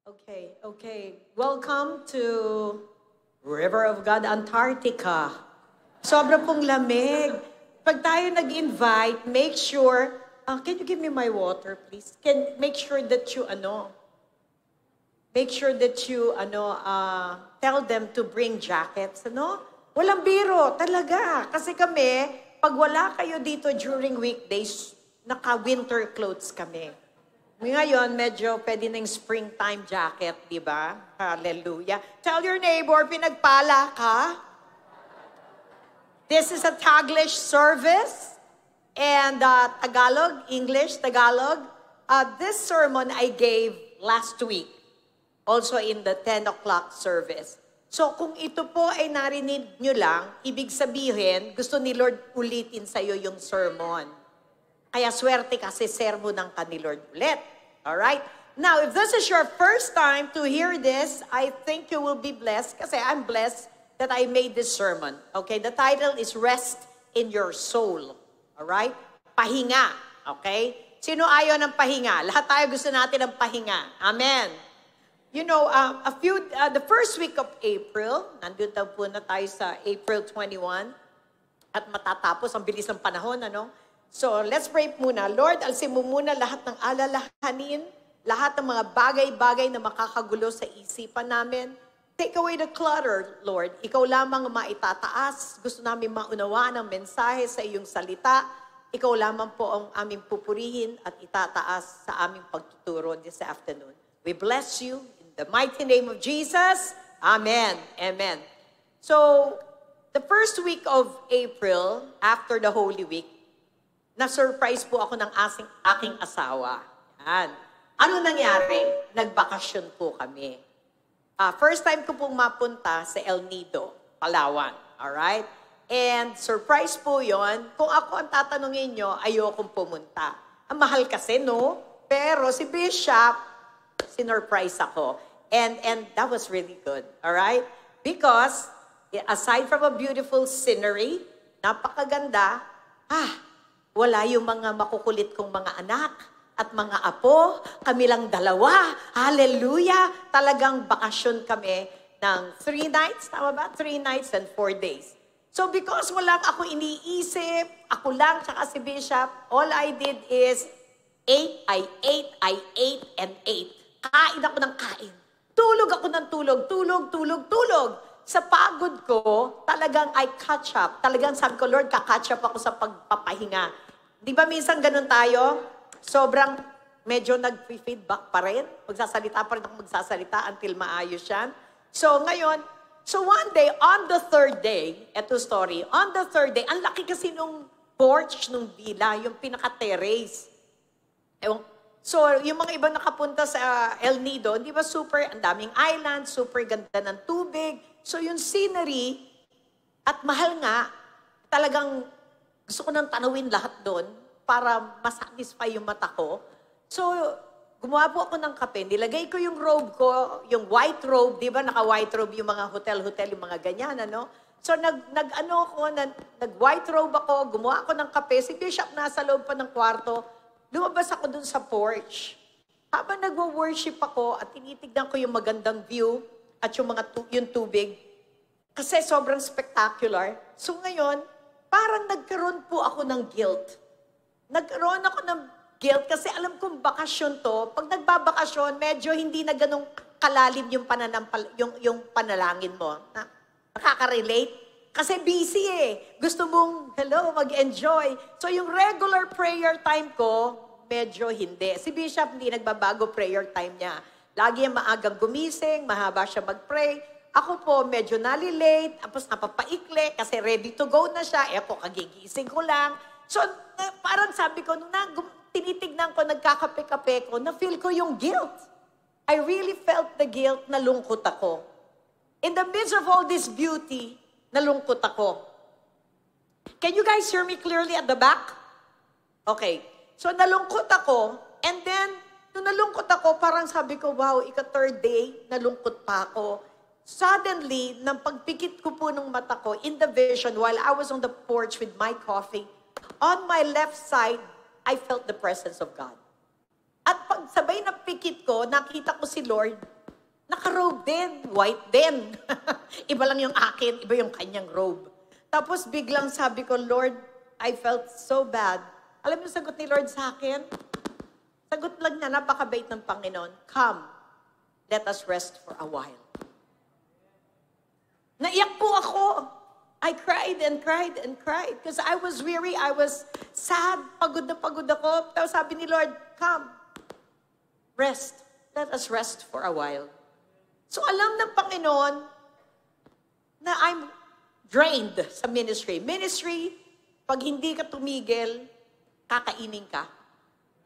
Okay, okay. Welcome to River of God, Antarctica. Sobra pong lamig. Pag tayo nag-invite, make sure, can you give me my water, please? Make sure that you, tell them to bring jackets, Walang biro, talaga. Kasi kami, pag wala kayo dito during weekdays, naka-winter clothes kami. Ngayon, medyo pwede ng springtime jacket, di ba? Hallelujah. Tell your neighbor, pinagpala ka. This is a Taglish service. And Tagalog, English, Tagalog. This sermon I gave last week. Also in the 10 o'clock service. So kung ito po ay narinig nyo lang, ibig sabihin, gusto ni Lord ulitin sa'yo yung sermon. Kaya swerte kasi sermonan ka ni Lord ulit. Alright? Now, if this is your first time to hear this, I think you will be blessed kasi I'm blessed that I made this sermon. Okay? The title is Rest in Your Soul. Alright? Pahinga. Okay? Sino ayaw ng pahinga? Lahat tayo gusto natin ng pahinga. Amen. You know, the first week of April, nandun po na tayo sa April 21, at matatapos, ang bilis ng panahon, So, let's pray muna. Lord, alisin mo muna lahat ng alalahanin, lahat ng mga bagay-bagay na makakagulo sa isipan namin. Take away the clutter, Lord. Ikaw lamang ang maitataas. Gusto namin maunawaan ang mensahe sa iyong salita. Ikaw lamang po ang aming pupurihin at itataas sa aming pagtuturo this afternoon. We bless you in the mighty name of Jesus. Amen. Amen. So, the first week of April, after the Holy Week, na-surprise po ako ng aking asawa. Yan. Ano nangyari? Nagbakasyon po kami. First time ko pong mapunta sa El Nido, Palawan. Alright? And surprise po yon. Kung ako ang tatanungin nyo, ayokong pumunta. Ang mahal kasi, no? Pero si Bishop, sinurprise ako. And that was really good. Alright? Because, aside from a beautiful scenery, napakaganda, wala yung mga makukulit kong mga anak at mga apo. Kami lang dalawa. Hallelujah! Talagang bakasyon kami ng 3 nights. Tama ba? 3 nights and 4 days. So because walang ako iniisip, ako lang, tsaka si Bishop, all I did is I ate, and ate. Kain ako ng kain. Tulog ako ng tulog. Sa pagod ko, talagang I catch up. Talagang sabi ko, Lord, ka-catch up ako sa pagpapahinga. Di ba minsan ganun tayo? Sobrang medyo nag-feedback pa rin. Magsasalita pa rin ako until maayos yan. So ngayon, one day, on the third day, eto story, on the third day, ang laki kasi nung porch, nung villa, yung pinaka-terrace. So, yung mga ibang nakapunta sa El Nido, di ba super, ang daming island, super ganda ng tubig. So, yung scenery, at mahal nga, talagang gusto ko nang tanawin lahat doon para masatisfy yung mata ko. So, gumawa po ako ng kape. Nilagay ko yung robe ko, yung white robe, di ba? Naka-white robe yung mga hotel-hotel, yung mga ganyan, So, nag-white robe ako, gumawa ako ng kape. Si Bishop nasa loob pa ng kwarto. Lumabas ako dun sa porch. Habang nagwo-worship ako at tinitignan ko yung magandang view at yung tubig, kasi sobrang spectacular. So ngayon, parang nagkaroon po ako ng guilt. Nagkaroon ako ng guilt kasi alam kong bakasyon to. Pag nagbabakasyon, medyo hindi na ganun kalalim yung panalangin mo. Nakaka-relate? Kasi busy Gusto mong, mag-enjoy. So yung regular prayer time ko, medyo hindi. Si Bishop hindi nagbabago prayer time niya. Lagi yung maagang gumising, mahaba siya mag-pray. Ako po, medyo nalilate, tapos napapaikli kasi ready to go na siya. Ako, kagigising ko lang. So, parang sabi ko, nung tinitignan ko, nagkakape-kape ko, na-feel ko yung guilt. I really felt the guilt, nalungkot ako. In the midst of all this beauty, nalungkot ako. Can you guys hear me clearly at the back? Okay. So, nalungkot ako, and then, nung nalungkot ako, parang sabi ko, wow, ika-third day, nalungkot pa ako. Suddenly, nang pagpikit ko po ng mata ko, in the vision, while I was on the porch with my coffee, on my left side, I felt the presence of God. At pag sabay na pikit ko, nakita ko si Lord, Naka-robe din, white din. Iba lang yung akin, iba yung kanyang robe. Tapos biglang sabi ko, Lord, I felt so bad. Alam niyo sagot ni Lord sa akin? Sagot lang niya, napakabait ng Panginoon. Come, let us rest for a while. Naiyak po ako. I cried and cried and cried because I was weary, I was sad, pagod na pagod ako. Tapos sabi ni Lord, come, rest. Let us rest for a while. So alam ng Panginoon na I'm drained sa ministry. Ministry, pag hindi ka tumigil, kakainin ka.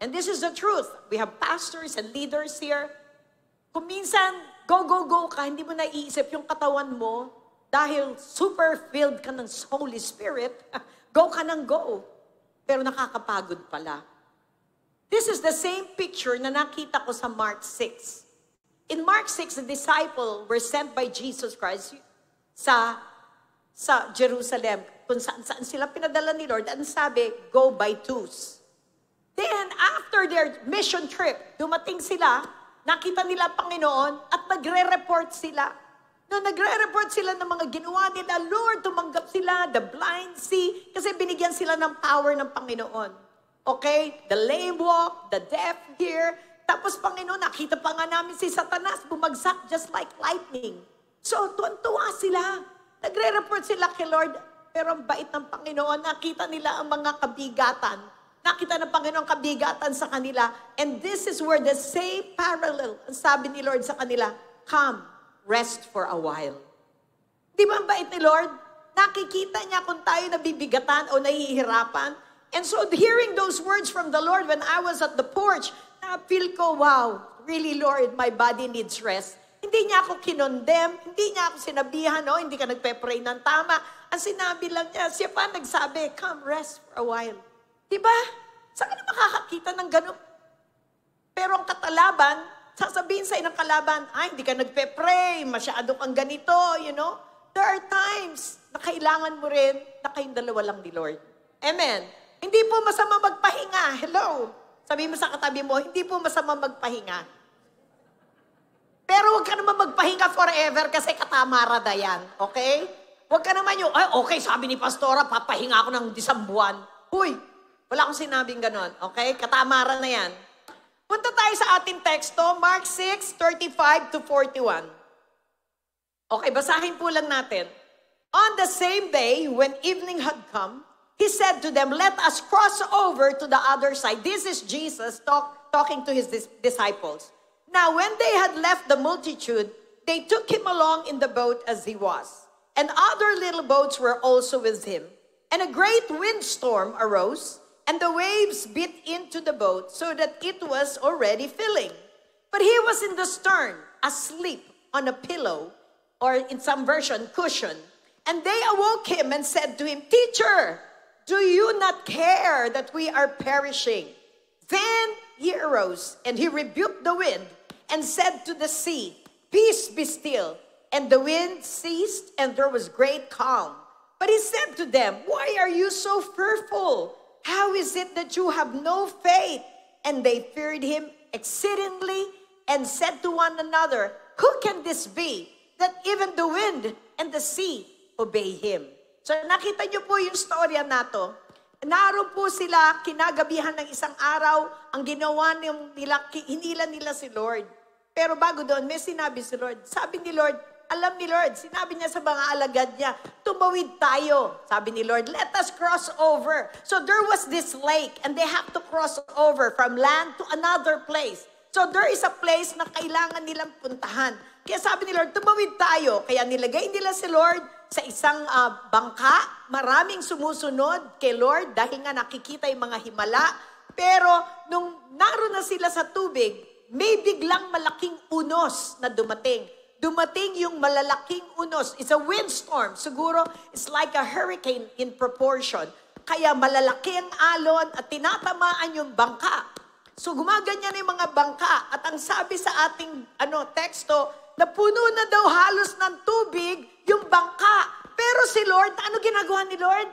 And this is the truth. We have pastors and leaders here. Kung minsan, go, go, go ka, hindi mo naiisip yung katawan mo dahil super filled ka ng Holy Spirit, go ka ng go. Pero nakakapagod pala. This is the same picture na nakita ko sa Mark 6. In Mark 6, the disciples were sent by Jesus Christ sa Jerusalem, kung saan sila pinadala ni Lord. Ang sabi, go by twos. Then, after their mission trip, dumating sila, nakita nila Panginoon, at nagre-report sila. No, nagre-report sila ng mga ginawa nila. Lord, tumanggap sila, the blind see, kasi binigyan sila ng power ng Panginoon. Okay? The lame walk, the deaf hear. Tapos, Panginoon, nakita pa nga namin si Satanas, bumagsak just like lightning. So, tuwan-tuwa sila. Nagre-report sila kay Lord, pero ang bait ng Panginoon, nakita nila ang mga kabigatan. Nakita ng Panginoon kabigatan sa kanila. And this is where the same parallel, ang sabi ni Lord sa kanila, come, rest for a while. Di ba ang bait ni Lord? Nakikita niya kung tayo nabibigatan o nahihirapan. And so hearing those words from the Lord when I was at the porch, na-feel ko, wow, really Lord, my body needs rest. Hindi niya ako kinondem, hindi niya ako sinabihan, no, hindi ka nagpe-pray ng tama. Ang sinabi lang niya, siya pa nagsabi, come rest for a while. Diba? Saan ka na makakakita ng ganun? Pero ang katalaban, sasabihin sa inang kalaban, ay, hindi ka nagpe-pray, masyado kang ganito, you know? There are times na kailangan mo rin na kayong dalawa lang ni Lord. Amen. Hindi po masama magpahinga. Hello? Sabi mo sa katabi mo, hindi po masama magpahinga. Pero huwag ka naman magpahinga forever kasi katamara na yan. Okay? Huwag ka naman yung, ay, okay, sabi ni Pastora, papahinga ako ng 10 buwan. Huy, wala akong sinabing ganon. Okay? Katamara na yan. Punta tayo sa ating teksto, Mark 6:35-41. Okay, basahin po lang natin. On the same day, when evening had come, he said to them, let us cross over to the other side. This is Jesus talking to his disciples. Now, when they had left the multitude, they took him along in the boat as he was. And other little boats were also with him. And a great windstorm arose, and the waves beat into the boat so that it was already filling. But he was in the stern, asleep on a pillow, or in some version, cushion. And they awoke him and said to him, Teacher, do you not care that we are perishing? Then he arose, and he rebuked the wind, and said to the sea, Peace, be still. And the wind ceased, and there was great calm. But he said to them, Why are you so fearful? How is it that you have no faith? And they feared him exceedingly, and said to one another, Who can this be, that even the wind and the sea obey him? So nakita niyo po yung storya na to. Naroon po sila, kinagabihan ng isang araw, ang ginawa nila, hinila nila si Lord. Pero bago doon, may sinabi si Lord. Sabi ni Lord, alam ni Lord, sinabi niya sa mga alagad niya, tumawid tayo. Sabi ni Lord, let us cross over. So there was this lake, and they have to cross over from land to another place. So there is a place na kailangan nilang puntahan. Kaya sabi ni Lord, tumawid tayo. Kaya nilagay nila si Lord sa isang bangka, maraming sumusunod kay Lord dahil nga nakikita yung mga himala. Pero nung naroon na sila sa tubig, may biglang malaking unos na dumating. Dumating yung malalaking unos. It's a windstorm. Siguro, it's like a hurricane in proportion. Kaya malalaki ang alon at tinatamaan yung bangka. So gumaganyan yung mga bangka. At ang sabi sa ating teksto, na puno na daw halos ng tubig yung bangka. Pero si Lord, ano ginagawa ni Lord?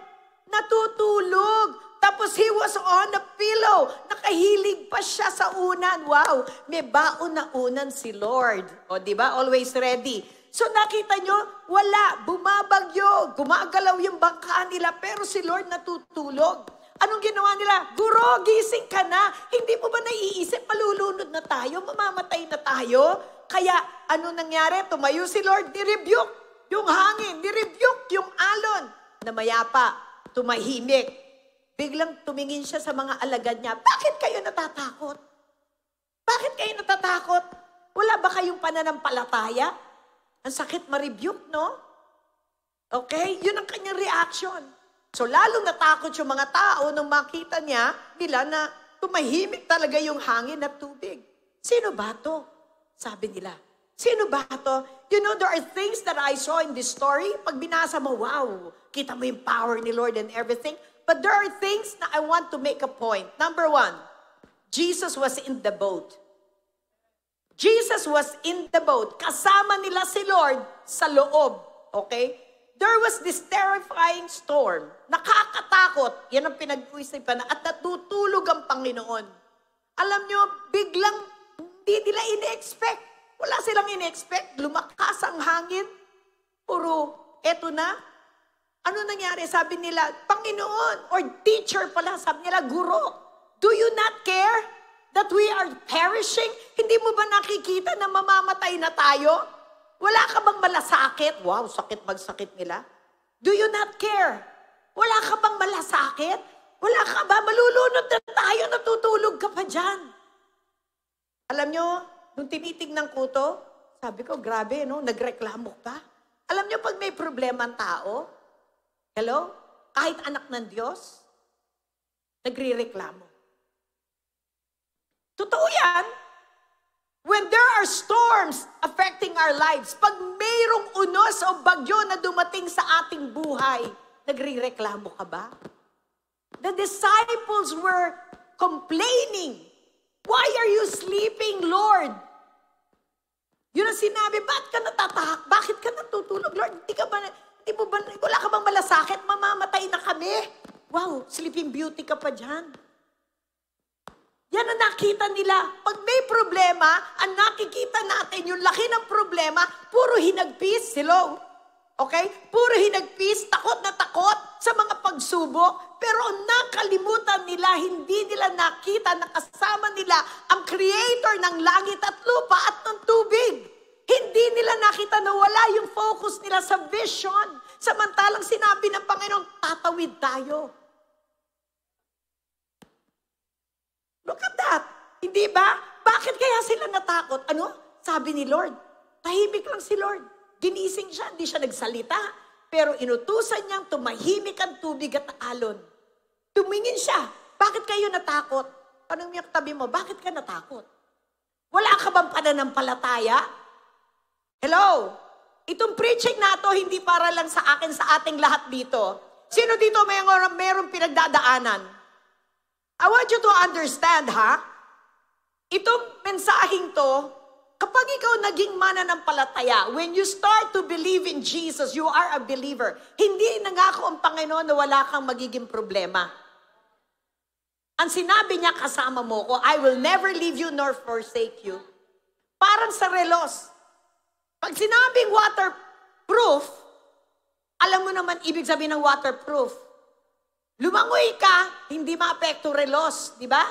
Natutulog. Tapos he was on a pillow. Nakahilig pa siya sa unan. Wow, may baon na unan si Lord. O, di ba? Always ready. So nakita nyo, wala, bumabagyo, gumagalaw yung bangka nila, pero si Lord natutulog. Anong ginawa nila? Guro, gising ka na. Hindi mo ba naiisip, malulunod na tayo, mamamatay na tayo? Kaya, ano nangyari? Tumayo si Lord, nirebuke yung hangin, nirebuke yung alon. Na mayapa, tumahimik. Biglang tumingin siya sa mga alagad niya, bakit kayo natatakot? Bakit kayo natatakot? Wala ba kayong pananampalataya? Ang sakit ma-rebuke, no? Okay? Yun ang kanyang reaction. So, lalong natakot yung mga tao nung makita nila na tumahimik talaga yung hangin at tubig. Sino ba to? Sabi nila. Sino ba to? You know, there are things that I saw in this story. Pag binasa mo, wow, kita mo yung power ni Lord and everything. But there are things that I want to make a point. Number one, Jesus was in the boat. Jesus was in the boat. Kasama nila si Lord sa loob. Okay? There was this terrifying storm. Nakakatakot. Yan ang pinag-uisipan na. At natutulog ang Panginoon. Alam nyo, biglang hindi nila ine-expect. Wala silang ine-expect. Lumakas ang hangin. Puro, eto na. Ano nangyari? Sabi nila, Panginoon, or teacher pala, sabi nila, Guro, do you not care that we are perishing? Hindi mo ba nakikita na mamamatay na tayo? Wala ka bang malasakit? Wow, sakit magsakit nila. Do you not care? Wala ka bang malasakit? Wala ka ba? Malulunod na tayo, natutulog ka pa dyan. Alam nyo, nung tinitignan ko to, sabi ko, grabe, no? Nagreklamo pa. Alam nyo, pag may problema ang tao, hello? Kahit anak ng Diyos, nagre-reklamo. Totoo yan. When there are storms affecting our lives, pag mayroong unos o bagyo na dumating sa ating buhay, nagre-reklamo ka ba? The disciples were complaining. Why are you sleeping, Lord? Yun ang sinabi, bakit ka natatahak? Bakit ka natutulog, Lord? Wala ka bang malasakit? Mamamatay na kami. Wow, sleeping beauty ka pa dyan. Yan ang nakita nila. Pag may problema, ang nakikita natin, yung laki ng problema, puro hinagpis. Hello? Okay? Puro hinagpis, takot na takot sa mga pagsubok. Pero ang nakalimutan nila, hindi nila nakita na kasama nila ang Creator ng langit at lupa at ng tubig. Hindi nila nakita na wala yung focus nila sa vision. Samantalang sinabi ng Panginoon, tatawid tayo. Look at that. Hindi ba? Bakit kaya sila natakot? Ano? Sabi ni Lord, tahimik lang si Lord. Ginising siya, hindi siya nagsalita. Pero inutusan niyang tumahimik ang tubig at alon. Tumingin siya. Bakit kayo natakot? Tanong niya tabi mo, bakit ka natakot? Wala ka bang pananampalataya? Hello? Itong preaching na to, hindi para lang sa akin, sa ating lahat dito. Sino dito mayroong pinagdadaanan? I want you to understand, ha? Itong mensaheng to, kapag ikaw naging mananampalataya, when you start to believe in Jesus, you are a believer. Hindi nangako ang Panginoon na wala kang magiging problema. Ang sinabi niya, kasama mo ko, I will never leave you nor forsake you. Parang sa relos. Pag sinabing waterproof, alam mo naman ibig sabihin ng waterproof. Lumangoy ka, hindi maapekto relos, di ba?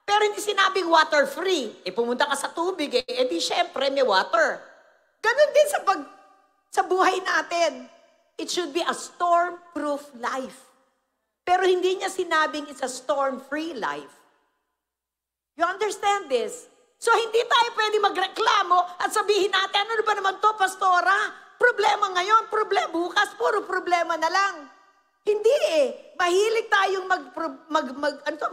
Pero hindi sinabing water-free. Pumunta ka sa tubig, di syempre may water. Ganon din sa buhay natin. It should be a storm-proof life. Pero hindi niya sinabing it's a storm-free life. You understand this? So hindi tayo pwede magreklamo at sabihin natin, ano ba naman to, pastora? Problema ngayon, problema bukas, puro problema na lang. Hindi Mahilig tayong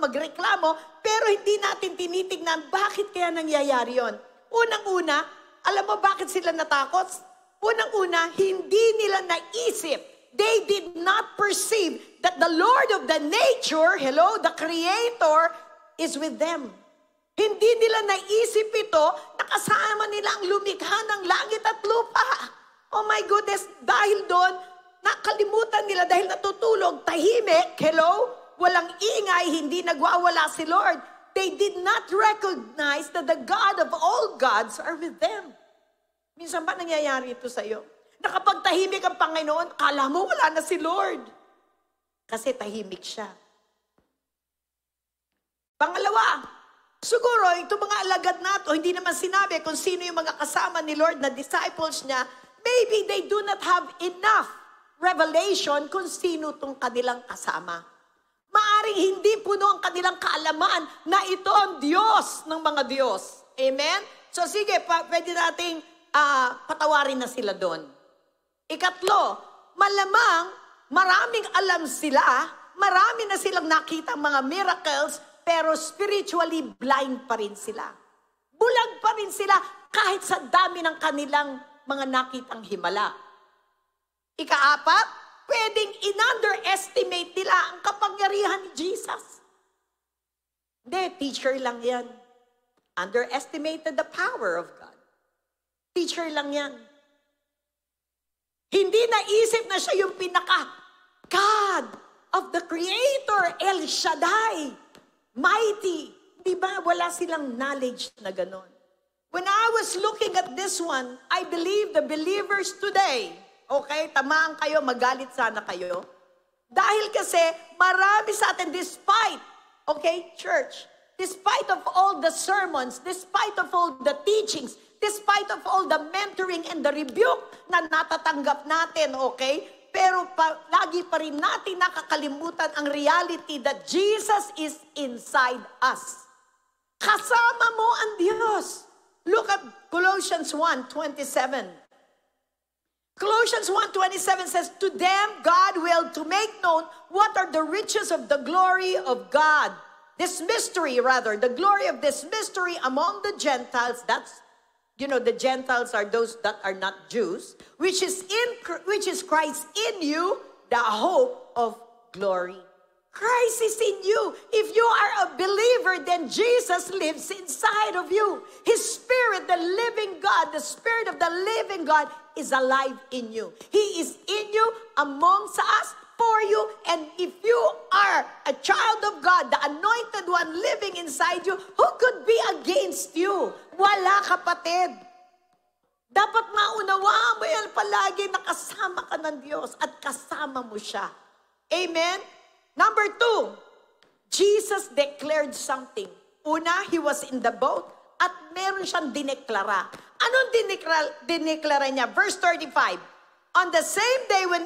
magreklamo, pero hindi natin tinitignan bakit kaya nangyayari yon. Unang-una, alam mo bakit sila natakot? Unang-una, hindi nila naisip. They did not perceive that the Lord of the nature, hello, the Creator, is with them. Hindi nila naisip ito na kasama nila ang lumikha ng langit at lupa. Oh my goodness, dahil doon, nakalimutan nila dahil natutulog, tahimik, hello? walang ingay, hindi nagwawala si Lord. They did not recognize that the God of all gods are with them. Minsan ba nangyayari ito sa'yo? Na kapag tahimik ang Panginoon, kala mo wala na si Lord. Kasi tahimik siya. Pangalawa, siguro itong mga alagad nato, hindi naman sinabi kung sino yung mga kasama ni Lord na disciples niya, maybe they do not have enough revelation kung sino itong kanilang kasama. Maaring hindi puno ang kanilang kaalaman na ito ang Diyos ng mga Diyos. Amen? So sige, pwede nating patawarin na sila doon. Ikatlo, malamang maraming alam sila, marami na silang nakita mga miracles, pero spiritually blind pa rin sila. Bulag pa rin sila kahit sa dami ng kanilang mga nakitang himala. Ikaapat, pwedeng in-underestimate nila ang kapangyarihan ni Jesus. Hindi, teacher lang yan. Underestimated the power of God. Teacher lang yan. Hindi naisip na siya yung pinaka-God of the Creator, El Shaddai, mighty. Diba, wala silang knowledge na ganon. When I was looking at this one, I believe the believers today, okay, tamaan kayo, magalit sana kayo. Dahil kasi marami sa atin, despite, okay, church, despite of all the sermons, despite of all the teachings, despite of all the mentoring and the rebuke na natatanggap natin, okay? Pero lagi pa rin natin nakakalimutan ang reality that Jesus is inside us. Kasama mo ang Diyos. Look at Colossians 1:27. Colossians 1:27 says, to them God willed to make known what are the riches of the glory of God. This mystery, rather, the glory of this mystery among the Gentiles, that's, you know, the Gentiles are those that are not Jews, which is Christ in you, the hope of glory. Christ is in you. If you are a believer, then Jesus lives inside of you. His Spirit, the living God, the Spirit of the living God is alive in you. He is in you, amongst us, for you, and if you are a child of God, the anointed one living inside you, who could be against you? Wala, kapatid. Dapat maunawaan mo yan palagi na kasama ka ng Diyos at kasama mo siya. Amen? Number 2, Jesus declared something. Una, He was in the boat at meron siyang dineklara. Anong dineklara niya? Verse 35. On the same day when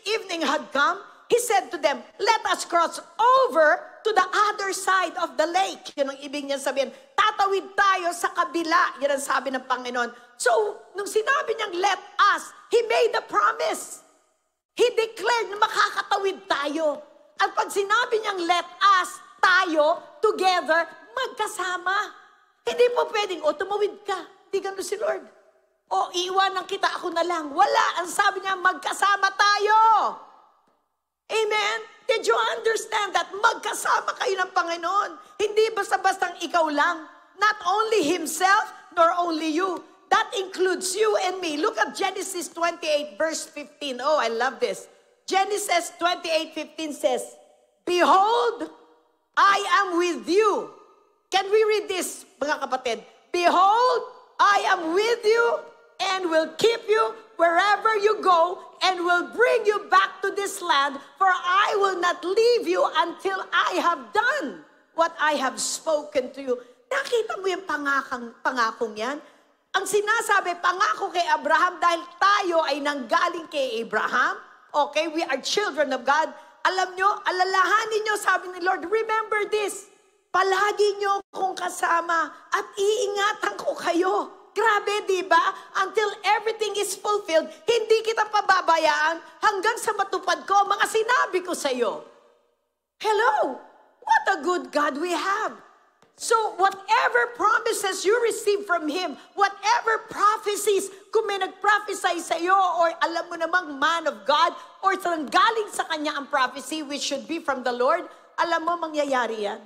evening had come, He said to them, let us cross over to the other side of the lake. Yun ang ibig niya sabihin. Tatawid tayo sa kabila. Yan ang sabi ng Panginoon. So, nung sinabi niyang let us, He made a promise. He declared na makakatawid tayo. At pag sinabi niyang let us, tayo, together, magkasama. Hindi po pwedeng, tumawid ka. Hindi ganun si Lord. O iiwanan kita, ako na lang. Wala. Ang sabi niya, magkasama tayo. Amen? Did you understand that? Magkasama kayo ng Panginoon. Hindi basta-bastang ikaw lang. Not only Himself, nor only you. That includes you and me. Look at Genesis 28, verse 15. Oh, I love this. Genesis 28:15 says, behold, I am with you. Can we read this, mga kapatid? Behold, I am with you and will keep you wherever you go and will bring you back to this land, for I will not leave you until I have done what I have spoken to you. Nakita mo yung pangakong yan? Ang sinasabi, pangako kay Abraham dahil tayo ay nanggaling kay Abraham. Okay, we are children of God. Alam nyo, alalahanin nyo, sabi ni Lord, remember this. Palagi nyo kong kasama at iingatan ko kayo. Grabe, di ba? Until everything is fulfilled, hindi kita pababayaan hanggang sa matupad ko mga sinabi ko sa iyo. Hello! What a good God we have. So whatever promises you receive from Him, whatever prophecies, kung may nag-prophesy sa iyo or alam mo namang man of God or galing sa Kanya ang prophecy which should be from the Lord, alam mo mangyayari yan.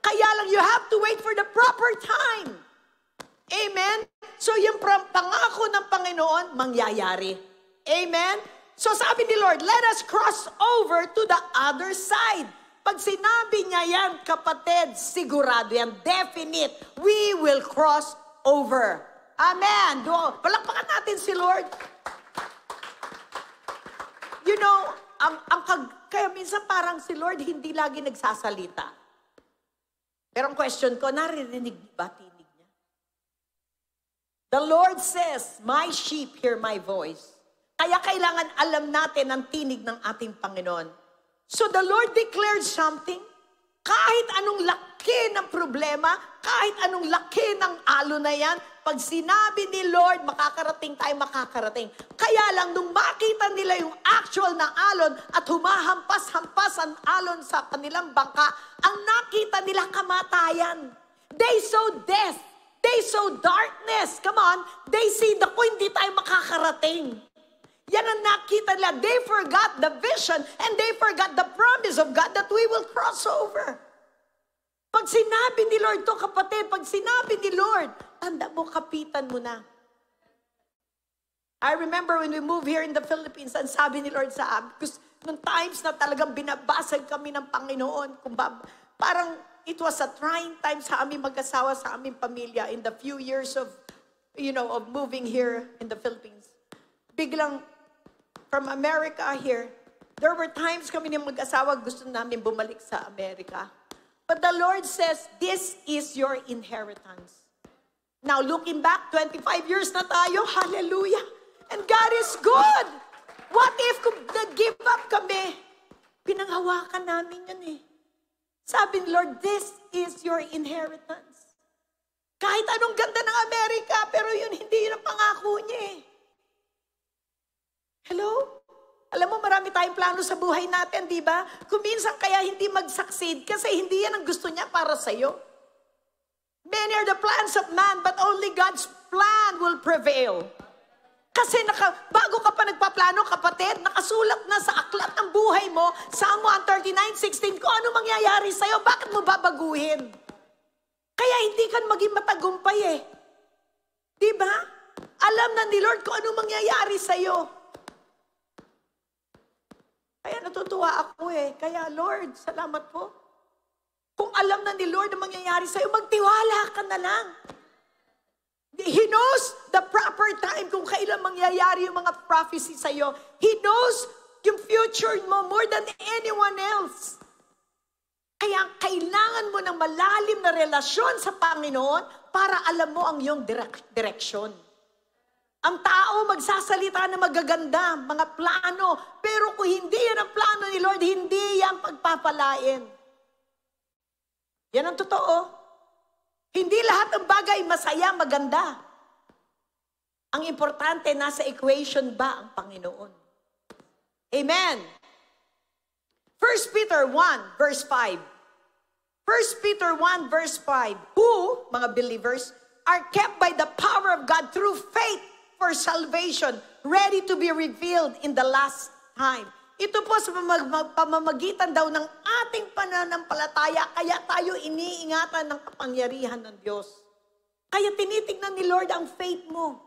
Kaya lang you have to wait for the proper time. Amen? So yung pangako ng Panginoon, mangyayari. Amen? So sabi ni Lord, let us cross over to the other side. Pag sinabi niya yan, kapatid, sigurado yan, definite, we will cross over. Amen. Palakpakan natin si Lord. You know, kaya minsan parang si Lord hindi lagi nagsasalita. Pero ang question ko, naririnig ba tinig niya? The Lord says, my sheep hear my voice. Kaya kailangan alam natin ang tinig ng ating Panginoon. So the Lord declared something. Kahit anong laki ng problema, kahit anong laki ng alon na yan, pag sinabi ni Lord, makakarating tayo, makakarating. Kaya lang, nung makita nila yung actual na alon at humahampas-hampas ang alon sa kanilang bangka, ang nakita nila kamatayan. They saw death. They saw darkness. Come on. They see, naku, hindi tayo makakarating. Yan ang nakita nila. They forgot the vision and they forgot the promise of God that we will cross over. Pag sinabi ni Lord to, kapatid, pag sinabi ni Lord, tanda mo, kapitan mo na. I remember when we moved here in the Philippines, ang sabi ni Lord sa amin, because nung times na talagang binabasag kami ng Panginoon, parang it was a trying time sa aming mag-asawa, sa aming pamilya, in the few years of, of moving here in the Philippines. Biglang, from America here, there were times kami ng mag-asawa, gusto namin bumalik sa Amerika. But the Lord says, this is your inheritance. Now, looking back, 25 years na tayo, hallelujah. And God is good. What if kung nag-give up kami? Pinanghawakan namin yun eh. Sabi ni Lord, this is your inheritance. Kahit anong ganda ng Amerika, pero yun, hindi yun ang pangako niya eh. Hello? Alam mo, marami tayong plano sa buhay natin, di ba? Kung minsan kaya hindi mag-succeed kasi hindi yan ang gusto niya para sa'yo. Many are the plans of man, but only God's plan will prevail. Kasi bago ka pa nagpaplano, kapatid, nakasulat na sa aklat ng buhay mo, Psalm 139:16, kung ano mangyayari sa'yo, bakit mo babaguhin? Kaya hindi ka maging matagumpay eh. Di ba? Alam na ni Lord kung ano mangyayari sa'yo. Kaya natutuwa ako eh. Kaya Lord, salamat po. Kung alam na ni Lord ang mangyayari sa'yo, magtiwala ka na lang. He knows the proper time kung kailan mangyayari yung mga prophecy sa'yo. He knows yung future mo more than anyone else. Kaya kailangan mo ng malalim na relasyon sa Panginoon para alam mo ang iyong direksyon. Ang tao magsasalita na magaganda, mga plano, pero kung hindi yan ang plano ni Lord, hindi yan pagpapalain. Yan ang totoo. Hindi lahat ng bagay masaya, maganda. Ang importante, nasa equation ba ang Panginoon? Amen. 1 Peter 1, verse 5. 1 Peter 1, verse 5. Who, mga believers, are kept by the power of God through faith for salvation, ready to be revealed in the last time. Ito po sa pamamagitan daw ng ating pananampalataya, kaya tayo iniingatan ng kapangyarihan ng Diyos. Kaya tinitignan ni Lord ang faith mo.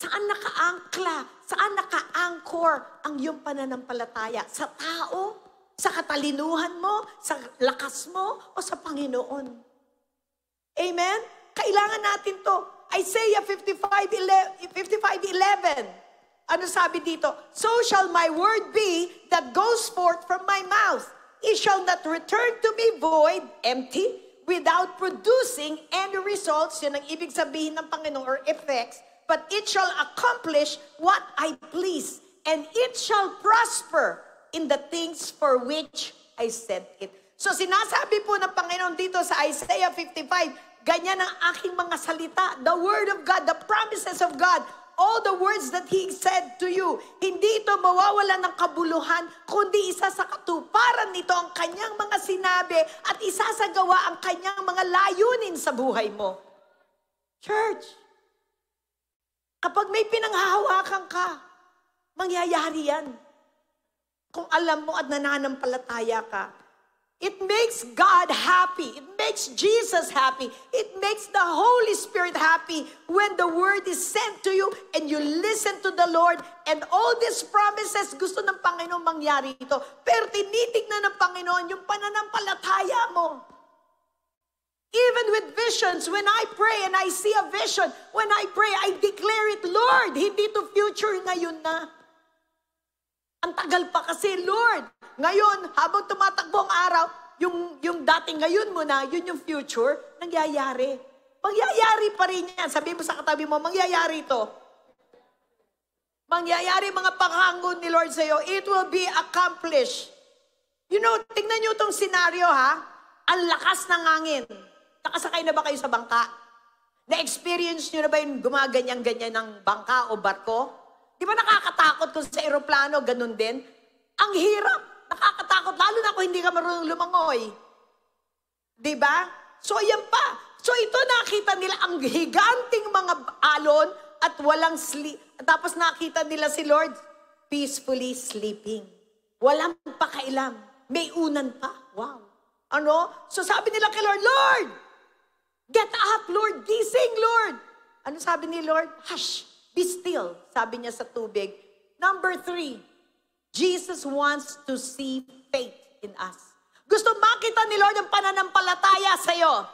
Saan naka-angkla? Saan naka-anchor ang iyong pananampalataya? Sa tao? Sa katalinuhan mo? Sa lakas mo? O sa Panginoon? Amen? Kailangan natin to. Isaiah 55:11. Ano sabi dito? So shall my word be that goes forth from my mouth. It shall not return to me void, empty, without producing any results. Yan ang ibig sabihin ng Panginoon or effects. But it shall accomplish what I please. And it shall prosper in the things for which I sent it. So sinasabi po ng Panginoon dito sa Isaiah 55, ganyan ang aking mga salita. The word of God, the promises of God, all the words that He said to you, hindi ito mawawala ng kabuluhan, kundi isa sa katuparan nito ang kanyang mga sinabi at isasagawa ang kanyang mga layunin sa buhay mo. Church, kapag may pinanghahawakan ka, mangyayari yan. Kung alam mo at nananampalataya ka, it makes God happy. It makes Jesus happy. It makes the Holy Spirit happy when the word is sent to you and you listen to the Lord, and all these promises, gusto ng Panginoon mangyari ito. Pero tinitignan ng Panginoon yung pananampalataya mo. Even with visions, when I pray and I see a vision, when I pray, I declare it, Lord, hindi to future, ngayon na. Ang tagal pa kasi, Lord. Ngayon, habang tumatakbo ang araw, yung dating ngayon mo na, yun yung future, nangyayari. Mangyayari pa rin yan. Sabi mo sa katabi mo, mangyayari ito. Mangyayari mga pangako ni Lord sa'yo. It will be accomplished. You know, tingnan nyo itong senaryo, ha? Ang lakas ng hangin. Nakasakay na ba kayo sa bangka? Na-experience nyo na ba yung gumaganyan-ganyan ng bangka o barko? Di ba nakakatakot kung sa aeroplano, ganun din? Ang hirap. Nakakatakot. Lalo na kung hindi ka marunong lumangoy. Di ba? So, yan pa. So, ito nakita nila ang higanting mga alon at walang sleep. Tapos nakita nila si Lord peacefully sleeping. Walang pakailam. May unan pa. Wow. Ano? So, sabi nila kay Lord, Lord, get up, Lord. Gising, Lord. Ano sabi ni Lord? Hush. Be still, sabi niya sa tubig. Number 3, Jesus wants to see faith in us. Gusto makita ni Lord ang pananampalataya sa'yo.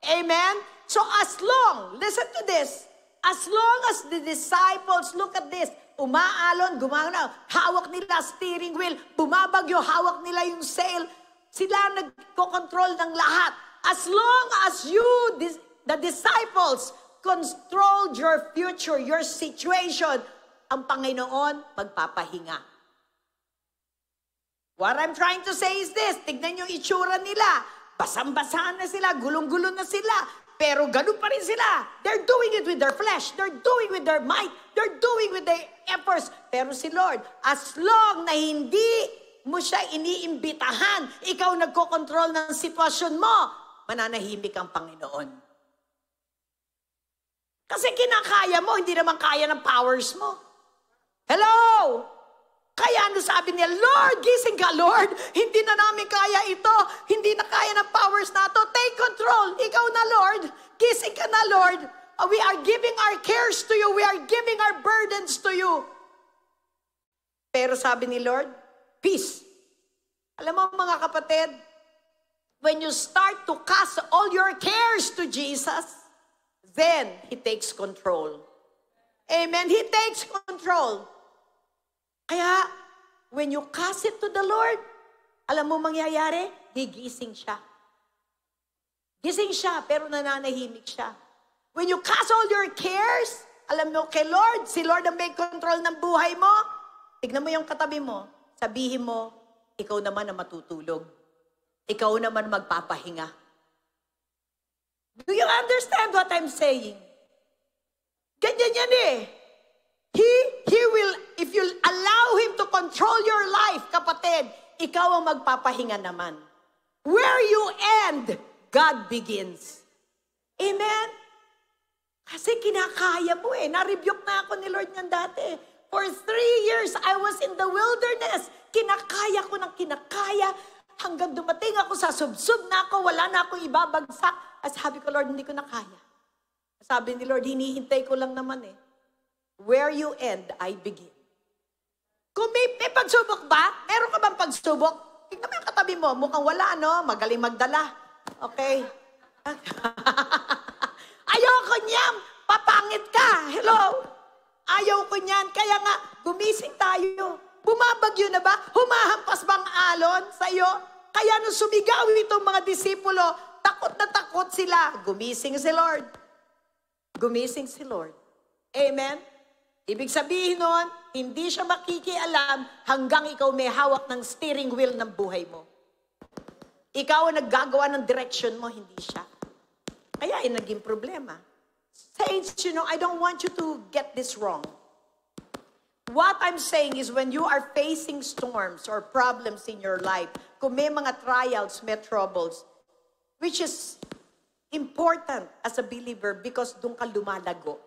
Amen? So as long, listen to this, as long as the disciples, look at this, umaalon, gumana, hawak nila steering wheel, bumabagyo, hawak nila yung sail, sila nagko-control ng lahat. As long as you, the disciples, control your future, your situation, ang Panginoon magpapahinga. What I'm trying to say is this, tignan yung itsura nila. Basang-basahan na sila, gulong-gulong na sila, pero ganun pa rin sila. They're doing it with their flesh, they're doing with their might, they're doing with their efforts. Pero si Lord, as long na hindi mo siya iniimbitahan, ikaw nagko-control ng sitwasyon mo, mananahimik ang Panginoon. Kasi kinakaya mo, hindi naman kaya ng powers mo. Hello? Kaya ano sabi niya, Lord, gising ka, Lord. Hindi na namin kaya ito. Hindi na kaya ng powers na ito. Take control. Ikaw na, Lord. Gising ka na, Lord. We are giving our cares to you. We are giving our burdens to you. Pero sabi ni Lord, peace. Alam mo mga kapatid, when you start to cast all your cares to Jesus, then He takes control. Amen? He takes control. Kaya, when you cast it to the Lord, alam mo mangyayari? Gigising siya. Gising siya, pero nananahimik siya. When you cast all your cares, alam mo kay Lord, si Lord ang may control ng buhay mo, tignan mo yung katabi mo, sabihin mo, ikaw naman ang matutulog. Ikaw naman magpapahinga. Do you understand what I'm saying? Ganyan yan eh. He will, if you allow Him to control your life, kapatid, ikaw ang magpapahinga naman. Where you end, God begins. Amen? Kasi kinakaya mo eh. Na-rebuke na ako ni Lord niyan dati. For 3 years, I was in the wilderness. Kinakaya ko ng kinakaya. Hanggang dumating ako sa subsub na ako, wala na akong ibabagsak. Sabi ko, Lord, hindi ko na kaya. Sabi ni Lord, hinihintay ko lang naman eh. Where you end, I begin. Kung may pagsubok ba? Meron ka bang pagsubok? Tingnan mo yung katabi mo. Mukhang wala, no? Magaling magdala. Okay? Ayoko niyan. Papangit ka. Hello? Ayaw ko niyan. Kaya nga, gumising tayo. Bumabagyo na ba? Humahampas bang alon sa'yo? Kaya nung sumigaw itong mga disipulo, takot na takot sila. Gumising si Lord. Gumising si Lord. Amen? Ibig sabihin nun, hindi siya makikialam hanggang ikaw may hawak ng steering wheel ng buhay mo. Ikaw ang naggagawa ng direction mo, hindi siya. Kaya naging problema. Saints, you know, I don't want you to get this wrong. What I'm saying is when you are facing storms or problems in your life, kung may mga trials, may troubles, which is important as a believer because doon ka lumalago.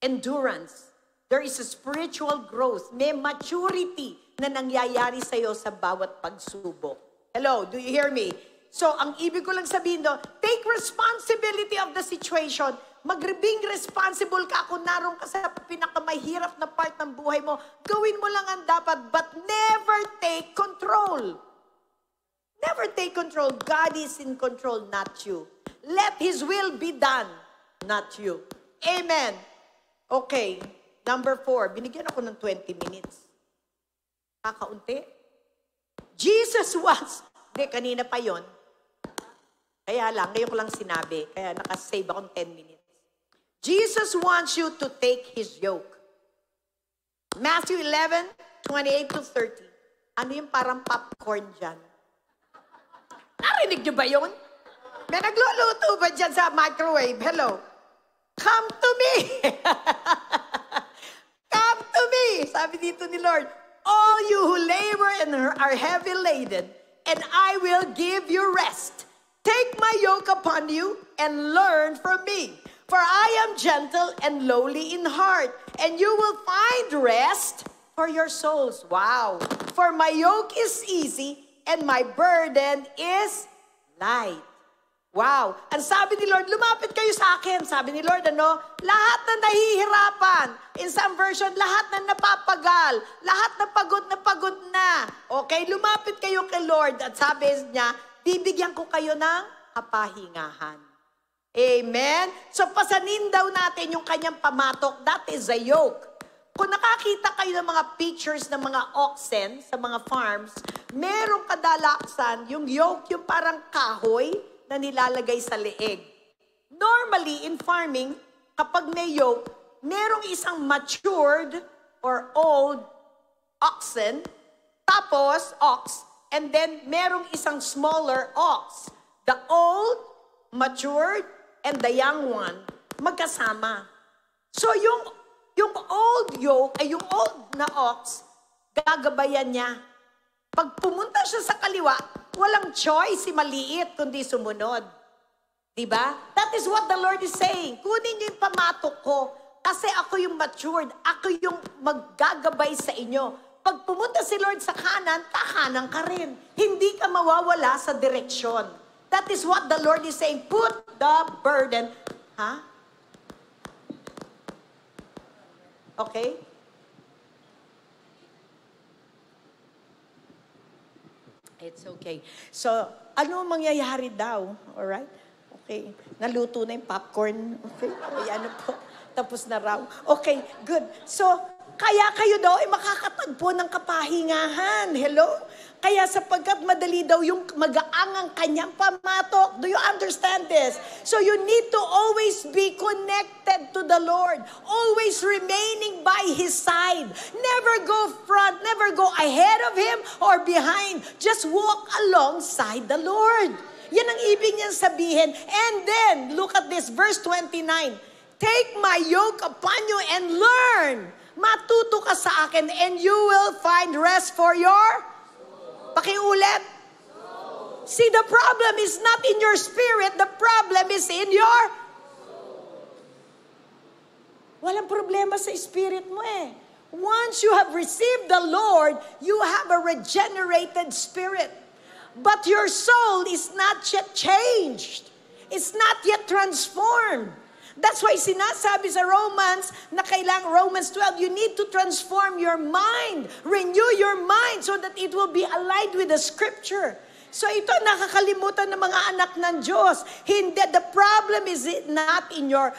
Endurance. There is a spiritual growth. May maturity na nangyayari sa'yo sa bawat pagsubok. Hello, do you hear me? So, ang ibig ko lang sabihin do, take responsibility of the situation. Being responsible ka kung naroon ka sa pinakamahirap na part ng buhay mo. Gawin mo lang ang dapat, but never take control. Never take control. God is in control, not you. Let His will be done, not you. Amen. Okay. Number 4. Binigyan ako ng 20 minutes. Kakaunti. Jesus was, kanina pa yon. Kaya lang, ngayon ko lang sinabi. Kaya nakasave akong 10 minutes. Jesus wants you to take His yoke. Matthew 11:28-30. Ano yung parang popcorn dyan? Narinig niyo ba yun? May nagluluto ba dyan sa microwave? Hello? Come to me! Come to me! Sabi dito ni Lord, all you who labor and are heavy laden, and I will give you rest. Take my yoke upon you and learn from me. For I am gentle and lowly in heart, and you will find rest for your souls. Wow. For my yoke is easy and my burden is light. Wow. Ang sabi ni Lord, lumapit kayo sa akin. Sabi ni Lord, lahat na nahihirapan. In some version, lahat na napapagal. Lahat na pagod na. Okay, lumapit kayo kay Lord. At sabi niya, bibigyan ko kayo ng kapahingahan. Amen? So, pasanin daw natin yung kanyang pamatok. That is a yoke. Kung nakakita kayo ng mga pictures ng mga oxen sa mga farms, merong kadalasan, yung yoke, yung parang kahoy na nilalagay sa leeg. Normally, in farming, kapag may yoke, merong isang matured or old oxen, tapos ox, and then merong isang smaller ox. The old, matured, and the young one, magkasama. So yung old yoke, ay yung old na ox, gagabayan niya. Pag pumunta siya sa kaliwa, walang choice si maliit kundi sumunod. Diba? That is what the Lord is saying. Kunin niyo yung pamatok ko kasi ako yung matured. Ako yung maggagabay sa inyo. Pag pumunta si Lord sa kanan, kakanan ka rin. Hindi ka mawawala sa direksyon. That is what the Lord is saying. Put the burden. Ha? Okay? It's okay. So, ano mangyayari daw? Alright? Okay. Naluto na yung popcorn. Okay. Okay, ano po. Tapos na raw. Okay, good. So, kaya kayo daw ay makakatagpo ng kapahingahan. Hello? Kaya sapagkat madali daw yung mag-aangang kanyang pamatok. Do you understand this? So you need to always be connected to the Lord. Always remaining by His side. Never go front, never go ahead of Him or behind. Just walk alongside the Lord. Yan ang ibig niyang sabihin. And then, look at this, verse 29. Take my yoke upon you and learn. Matuto ka sa akin and you will find rest for your... Pakiulit. See, the problem is not in your spirit. The problem is in your... Walang problema sa spirit mo eh. Once you have received the Lord, you have a regenerated spirit. But your soul is not yet changed. It's not yet transformed. That's why sinasabi sa Romans na kailangan, Romans 12, you need to transform your mind. Renew your mind so that it will be aligned with the Scripture. So ito nakakalimutan ng mga anak ng Diyos. Hindi, the problem is not in your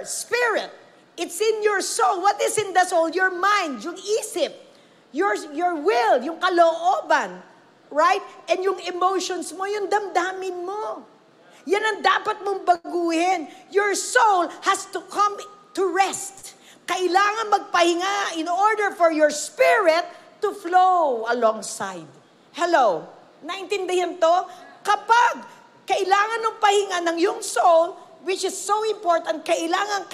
spirit. It's in your soul. What is in the soul? Your mind, yung isip, your will, yung kalooban, right? And yung emotions mo, yung damdamin mo. Yan ang dapat mong baguhin. Your soul has to come to rest. Kailangan magpahinga in order for your spirit to flow alongside. Hello? Naintindihan to? Kapag kailangan ng pahinga ng yung soul, which is so important, kailangan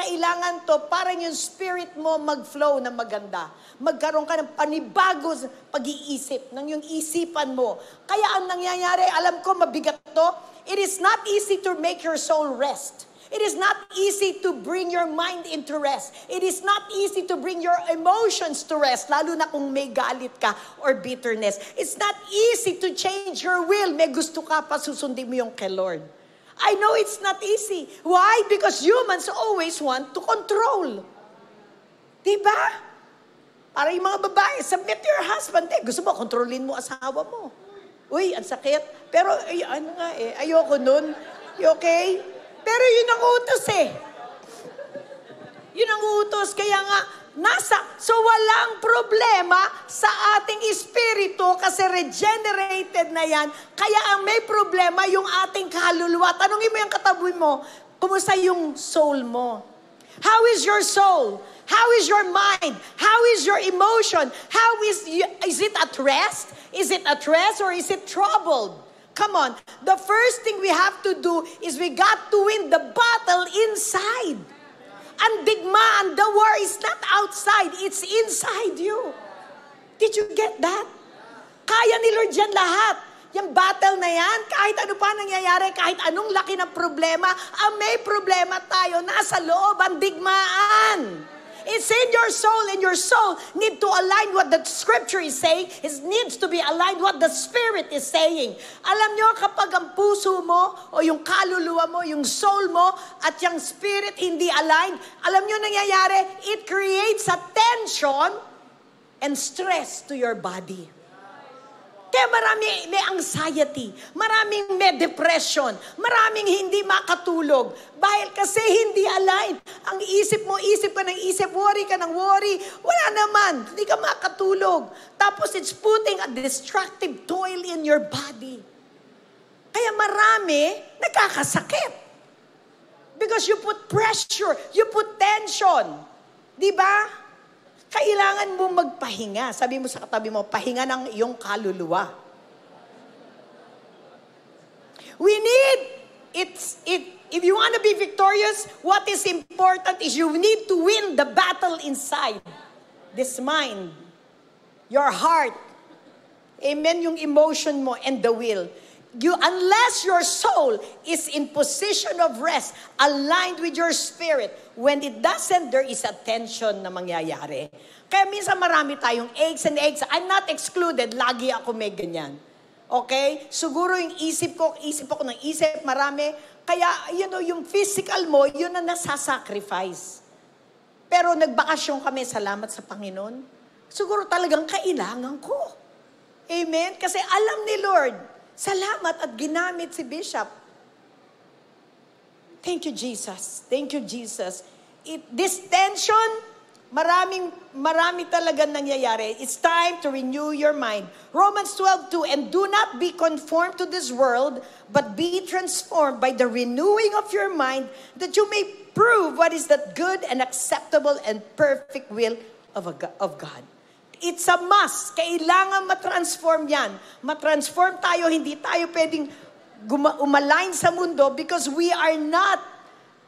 to para yung spirit mo mag-flow na maganda. Magkaroon ka ng panibago pag-iisip, ng yung isipan mo. Kaya ang nangyayari, alam ko mabigat to, it is not easy to make your soul rest. It is not easy to bring your mind into rest. It is not easy to bring your emotions to rest, lalo na kung may galit ka or bitterness. It's not easy to change your will. May gusto ka pa, susundin mo yung kay Lord. I know it's not easy. Why? Because humans always want to control. Diba? Para yung mga babae, submit to your husband. Gusto mo, kontrolin mo asawa mo. Uy, ang sakit. Pero, ayoko nun. You okay? Pero yun ang utos Yun ang utos. Kaya nga, so walang problema sa ating espiritu kasi regenerated na yan. Kaya ang may problema yung ating kaluluwa. Tanungin mo yung katabi mo, kumusta yung soul mo? How is your soul? How is your mind? How is your emotion? How is it at rest? Is it at rest or is it troubled? Come on. The first thing we have to do is we got to win the battle inside. Ang digmaan, the war is not outside, it's inside you. Did you get that? Kaya ni Lord yan lahat. Yung battle na yan, kahit ano pa nangyayari, kahit anong laki ng problema, ang may problema tayo, nasa loob ang digmaan. It's in your soul, and your soul need to align what the scripture is saying. It needs to be aligned what the Spirit is saying. Alam nyo, kapag ang puso mo, o yung kaluluwa mo, yung soul mo, at yung spirit hindi aligned, alam nyo nangyayari, it creates a tension and stress to your body. Kaya marami may anxiety, maraming may depression, maraming hindi makatulog. Dahil kasi hindi aligned. Ang isip mo, isip ka ng isip, worry ka ng worry. Wala naman, hindi ka makatulog. Tapos it's putting a destructive toil in your body. Kaya marami nagkakasakit. Because you put pressure, you put tension. Diba? Kailangan mo magpahinga. Sabi mo sa katabi mo, pahinga ng iyong kaluluwa. We need, if you want to be victorious, what is important is you need to win the battle inside. This mind, your heart, amen, yung emotion mo and the will. Unless your soul is in position of rest, aligned with your spirit, when it doesn't, there is a tension na mangyayari. Kaya minsan marami tayong aches and aches. I'm not excluded. Lagi ako may ganyan. Okay? Siguro yung isip ako ng isip, marami. Kaya, yung physical mo, yun na nasasacrifice. Pero nagbakasyon kami, salamat sa Panginoon. Siguro talagang kailangan ko. Amen? Kasi alam ni Lord, salamat at ginamit si Bishop. Thank you, Jesus. Thank you, Jesus. This tension, marami talaga nangyayari. It's time to renew your mind. Romans 12:2, and do not be conformed to this world, but be transformed by the renewing of your mind, that you may prove what is that good and acceptable and perfect will of God. It's a must. Kailangan matransform yan. Matransform tayo, hindi tayo pwedeng umalign sa mundo because we are not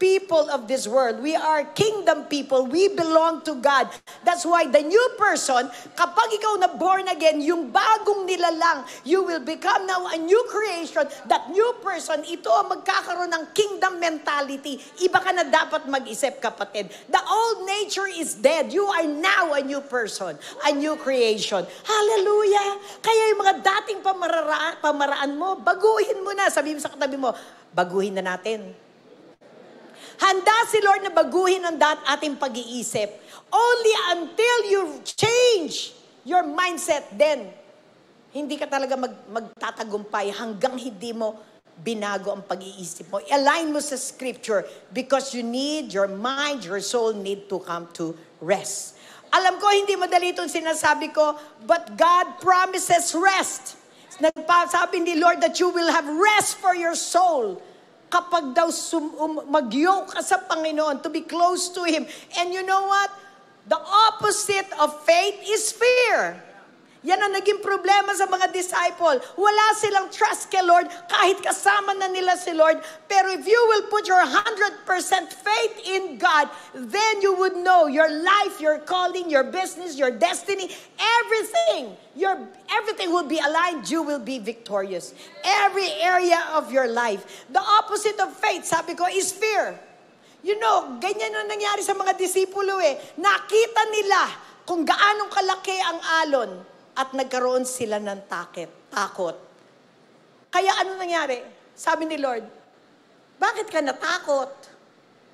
people of this world. We are kingdom people. We belong to God. That's why the new person, kapag ikaw na born again, yung bagong nilalang, you will become now a new creation. That new person, ito ang magkakaroon ng kingdom mentality. Iba ka na dapat mag-isip, kapatid. The old nature is dead. You are now a new person, a new creation. Hallelujah! Kaya yung mga dating pamaraan mo, baguhin mo na. Sabi mo sa katabi mo, baguhin na natin. Handa si Lord na baguhin ang ating pag-iisip. Only until you change your mindset, then, hindi ka talaga magtatagumpay hanggang hindi mo binago ang pag-iisip mo. Align mo sa scripture because you need, your mind, your soul need to come to rest. Alam ko, hindi madali itong sinasabi ko, but God promises rest. Nagpasabi ni Lord that you will have rest for your soul. Kapag daw mag-yoke ka sa Panginoon, to be close to Him. And you know what? The opposite of faith is fear. Yan ang naging problema sa mga disciple. Wala silang trust kay Lord, kahit kasama na nila si Lord. Pero if you will put your 100% faith in God, then you would know your life, your calling, your business, your destiny, everything will be aligned. You will be victorious. Every area of your life. The opposite of faith, sabi ko, is fear. You know, ganyan ang nangyari sa mga disipulo eh. Nakita nila kung gaano kalaki ang alon at nagkaroon sila ng takot. Kaya ano nangyari? Sabi ni Lord, bakit ka natakot?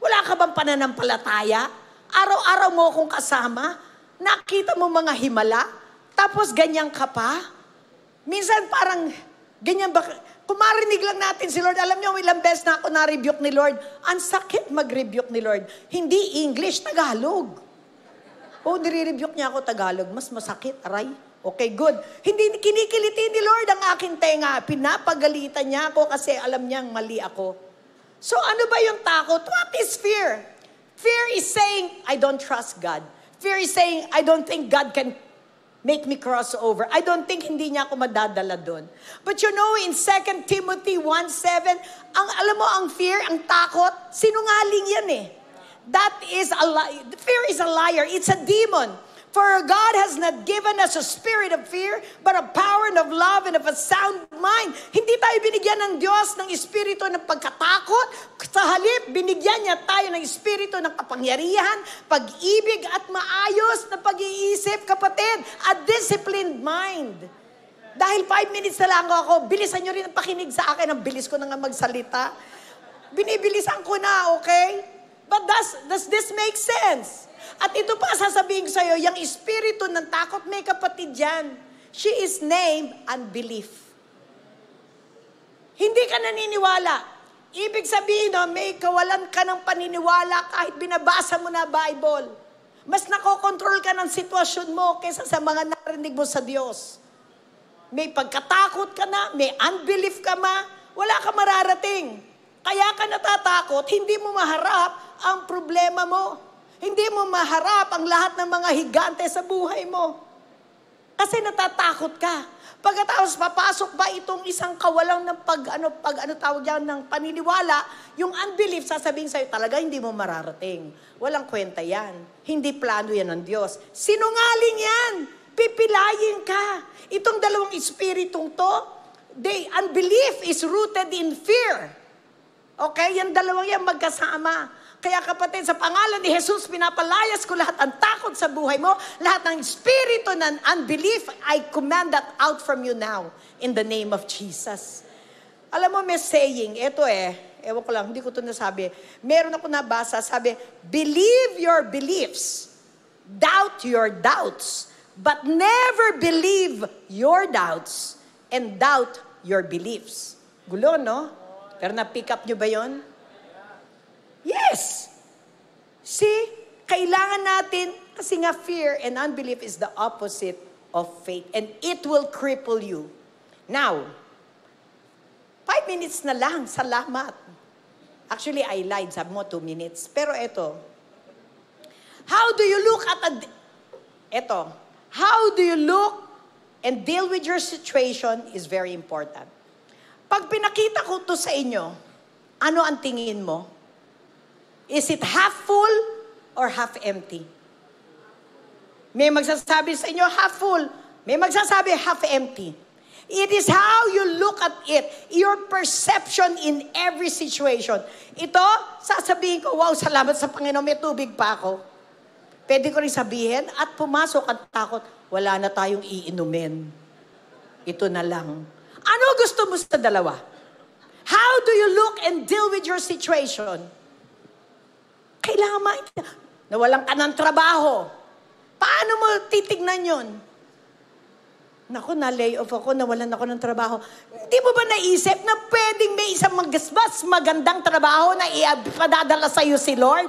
Wala ka bang pananampalataya? Araw-araw mo akong kasama? Nakita mo mga himala? Tapos ganyan ka pa? Minsan parang ganyan ba? Kung marinig lang natin si Lord, alam niyo, ilang beses na ako na-rebuke ni Lord. Ang sakit mag-rebuke ni Lord. Hindi English, Tagalog. Nire-rebuke niya ako Tagalog. Mas masakit, aray. Okay, good. Hindi kinikiliti ni Lord ang aking tenga. Pinapagalitan niya ako kasi alam niyang mali ako. So ano ba yung takot? What is fear? Fear is saying, I don't trust God. Fear is saying, I don't think God can make me cross over. I don't think hindi niya ako madadala doon. But you know, in 2 Timothy 1:7, alam mo, ang fear, ang takot, sinungaling yan eh. That is a lie. Fear is a liar. It's a demon. For God has not given us a spirit of fear, but a power and of love and of a sound mind. Hindi tayo binigyan ng Diyos ng espiritu ng pagkatakot. Sa halip, binigyan niya tayo ng espiritu ng kapangyarihan, pag-ibig at maayos na pag-iisip, kapatid. A disciplined mind. Dahil 5 minutes na lang ako, bilisan niyo rin ang pakinig sa akin. Ang bilis ko na nga magsalita. Binibilisan ko na, okay? But does this make sense? At ito pa sasabihin ko sa iyo, yung espiritu ng takot, may kapatid yan. She is named unbelief. Hindi ka naniniwala. Ibig sabihin, may kawalan ka ng paniniwala kahit binabasa mo na Bible. Mas nakokontrol ka ng sitwasyon mo kaysa sa mga narinig mo sa Diyos. May pagkatakot ka na, may unbelief ka wala ka mararating. Kaya ka natatakot, hindi mo maharap ang problema mo. Hindi mo maharap ang lahat ng mga higante sa buhay mo. Kasi natatakot ka. Pagkatapos papasok ba itong isang kawalang ng tawag yan, ng paniniwala, yung unbelief, sasabihin sa'yo, talaga hindi mo mararating. Walang kwenta yan. Hindi plano yan ng Diyos. Sinungaling yan. Pipilayin ka. Itong dalawang espiritong to, unbelief is rooted in fear. Okay? Yan dalawang yan magkasama. Kaya kapatid, sa pangalan ni Jesus, pinapalayas ko lahat ang takot sa buhay mo, lahat ng espiritu ng unbelief, I command that out from you now, in the name of Jesus. Alam mo, may saying, ewan ko lang, hindi ko ito nasabi. Meron ako nabasa, sabi, believe your beliefs, doubt your doubts, but never believe your doubts, and doubt your beliefs. Gulo, no? Pero na-pick up nyo ba yon? Yes. See, kailangan natin, kasi nga fear and unbelief is the opposite of faith. And it will cripple you. Now, 5 minutes na lang, salamat. Actually, I lied, sabi mo 2 minutes. Pero ito, how do you look and deal with your situation is very important. Pag pinakita ko to sa inyo, ano ang tingin mo? Is it half full or half empty? May magsasabi sa inyo, half full. May magsasabi, half empty. It is how you look at it. Your perception in every situation. Ito, sasabihin ko, wow, salamat sa Panginoon, may tubig pa ako. Pwede ko rin sabihin, at pumasok at takot, wala na tayong iinumin. Ito na lang. Ano gusto mo sa dalawa? How do you look and deal with your situation? Kailangan maintindihan. Nawalan ka ng trabaho. Paano mo titignan yon? Naku, na-lay off ako, nawalan ako ng trabaho. Hindi mo ba naisip na pwedeng may isang mas magandang trabaho na ipadadala sa iyo si Lord?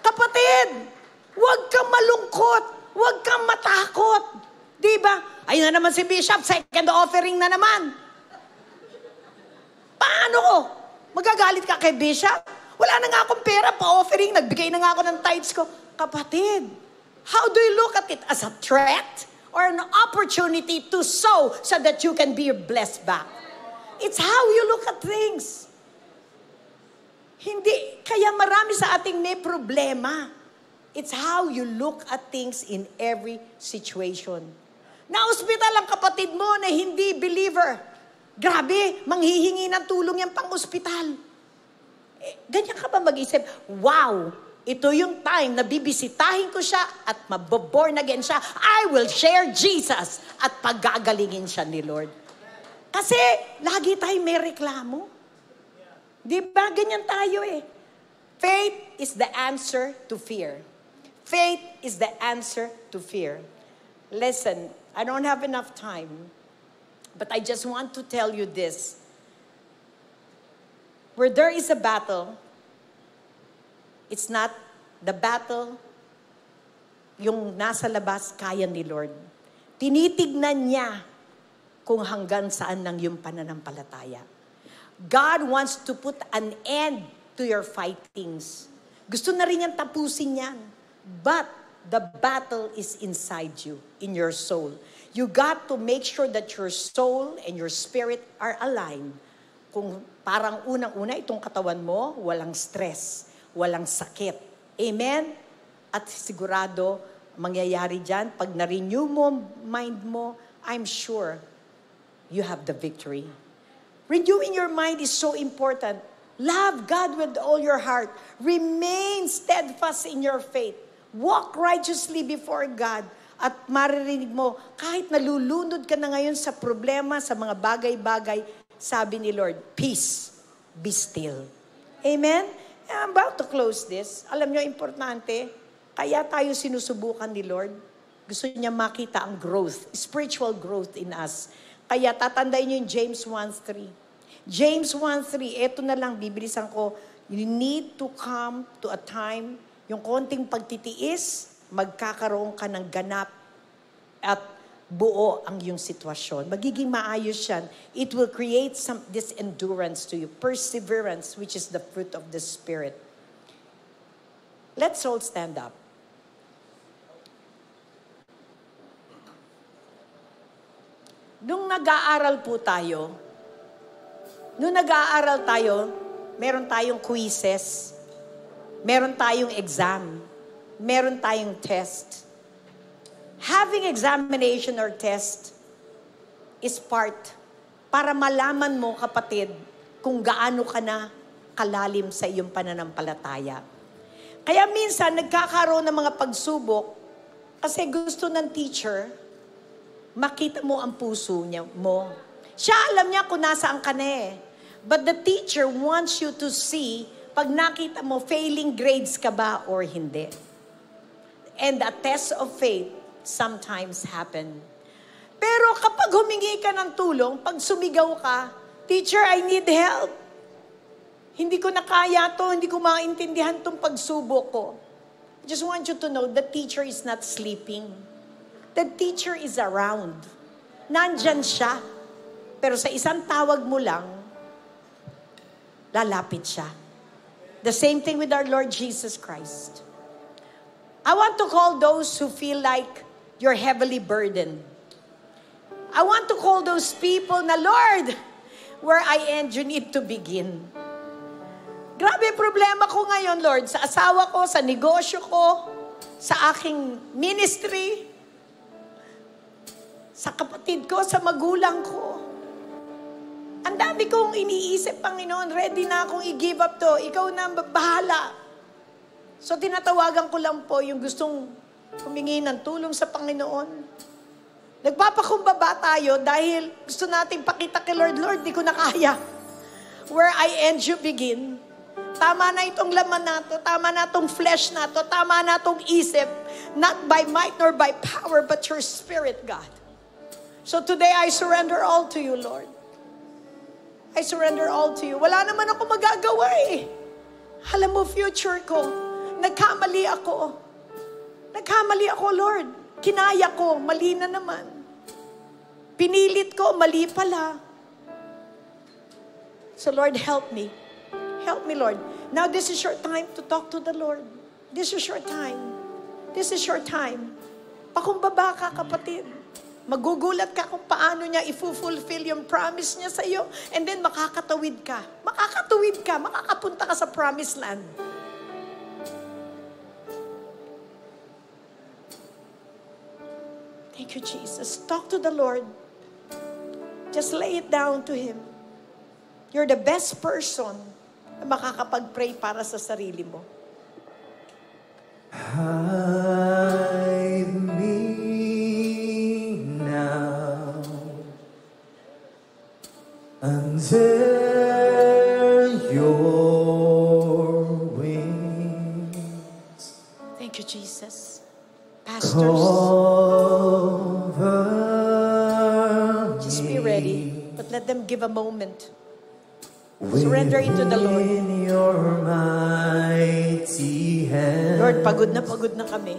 Kapatid, huwag kang malungkot. Huwag kang matakot. Diba? Ayun na naman si Bishop, second offering na naman. Paano ko? Magagalit ka kay Bishop? Wala na nga akong pera, pa-offering, nagbigay na nga ako ng tithes ko. Kapatid, how do you look at it? As a threat or an opportunity to sow so that you can be blessed back? It's how you look at things. Hindi, kaya marami sa ating may problema. It's how you look at things in every situation. Na-hospital ang kapatid mo na hindi believer. Grabe, manghihingi ng tulong yan pang-hospital. Ganyan ka ba mag-isip, wow, ito yung time na bibisitahin ko siya at maboborn again siya. I will share Jesus at paggagalingin siya ni Lord. Kasi lagi tayo may reklamo. Di ba? Ganyan tayo eh. Faith is the answer to fear. Faith is the answer to fear. Listen, I don't have enough time, but I just want to tell you this. Where there is a battle, it's not the battle yung nasa labas kaya ni Lord. Tinitignan niya kung hanggang saan lang yung pananampalataya. God wants to put an end to your fightings. Gusto na rin niyang tapusin yan. But the battle is inside you, in your soul. You got to make sure that your soul and your spirit are aligned. Kung parang unang-una itong katawan mo, walang stress, walang sakit. Amen? At sigurado, mangyayari dyan, pag na-renew mo, mind mo, I'm sure you have the victory. Renewing your mind is so important. Love God with all your heart. Remain steadfast in your faith. Walk righteously before God. At maririnig mo, kahit nalulunod ka na ngayon sa problema, sa mga bagay-bagay, sabi ni Lord, peace, be still. Amen? I'm about to close this. Alam nyo, importante, kaya tayo sinusubukan ni Lord. Gusto niya makita ang growth, spiritual growth in us. Kaya tatandaan nyo yung James 1:3. James 1:3, eto na lang, bibilisan ko. You need to come to a time, yung konting pagtitiis, magkakaroon ka ng ganap at buo ang iyong sitwasyon. Magiging maayos yan. It will create this endurance to you. Perseverance, which is the fruit of the Spirit. Let's all stand up. Nung nag-aaral tayo, meron tayong quizzes, meron tayong exam, meron tayong test. Having examination or test is part para malaman mo, kapatid, kung gaano ka na kalalim sa iyong pananampalataya. Kaya minsan, nagkakaroon ng mga pagsubok kasi gusto ng teacher, makita mo ang puso niya mo. Siya alam niya kung nasaan ka na eh. But the teacher wants you to see pag nakita mo, failing grades ka ba or hindi. And a test of faith sometimes happen. Pero kapag humingi ka ng tulong, pag sumigaw ka, teacher, I need help. Hindi ko na kaya to, hindi ko maintindihan tong pagsubok ko. I just want you to know, the teacher is not sleeping. The teacher is around. Nandyan siya. Pero sa isang tawag mo lang, lalapit siya. The same thing with our Lord Jesus Christ. I want to call those who feel like you're heavily burdened. I want to call those people na, Lord, where I end, you need to begin. Grabe problema ko ngayon, Lord, sa asawa ko, sa negosyo ko, sa aking ministry, sa kapatid ko, sa magulang ko. Ang dami kong iniisip, Panginoon, ready na akong i-give up to. Ikaw na bahala. So tinatawagan ko lang po yung gustong humingi ng tulong sa Panginoon. Nagpapakumbaba tayo dahil gusto nating pakita kay Lord, Lord, di ko na kaya. Where I end, you begin. Tama na itong laman na to, tama na itong flesh na to, tama na itong isip. Not by might nor by power, but your Spirit, God. So today, I surrender all to you, Lord. I surrender all to you. Wala naman ako magagawa eh. Alam mo, future ko, nagkamali ako. Nagkamali ako, Lord. Kinaya ko, mali na naman. Pinilit ko, mali pala. So Lord, help me. Help me, Lord. Now this is your time to talk to the Lord. This is your time. This is your time. Pakumbaba ka, kapatid. Magugulat ka kung paano niya i-fulfill yung promise niya sa iyo. And then makakatawid ka. Makakatawid ka. Makakapunta ka sa promised land. Thank you, Jesus. Talk to the Lord. Just lay it down to Him. You're the best person na makakapag-pray para sa sarili mo. Hide me now under your wings. Thank you, Jesus. Pastors, just be ready. But let them give a moment. Surrender it to the Lord. In your mighty hand. Lord, pagod na kami.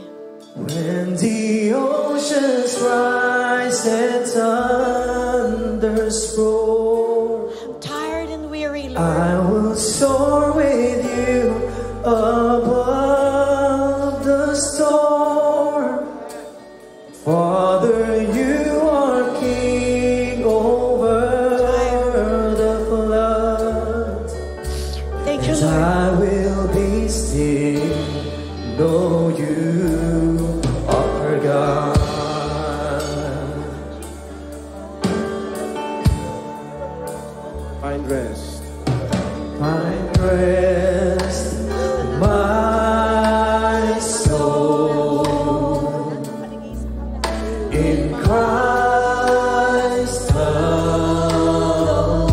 When the oceans rise and thunders roar, I'm tired and weary, Lord. I will soar with you above the storm. Father, you are king over the flood. Thank you, And Lord. I will be still, know you are God. Find rest. Find rest, my soul, in Christ alone.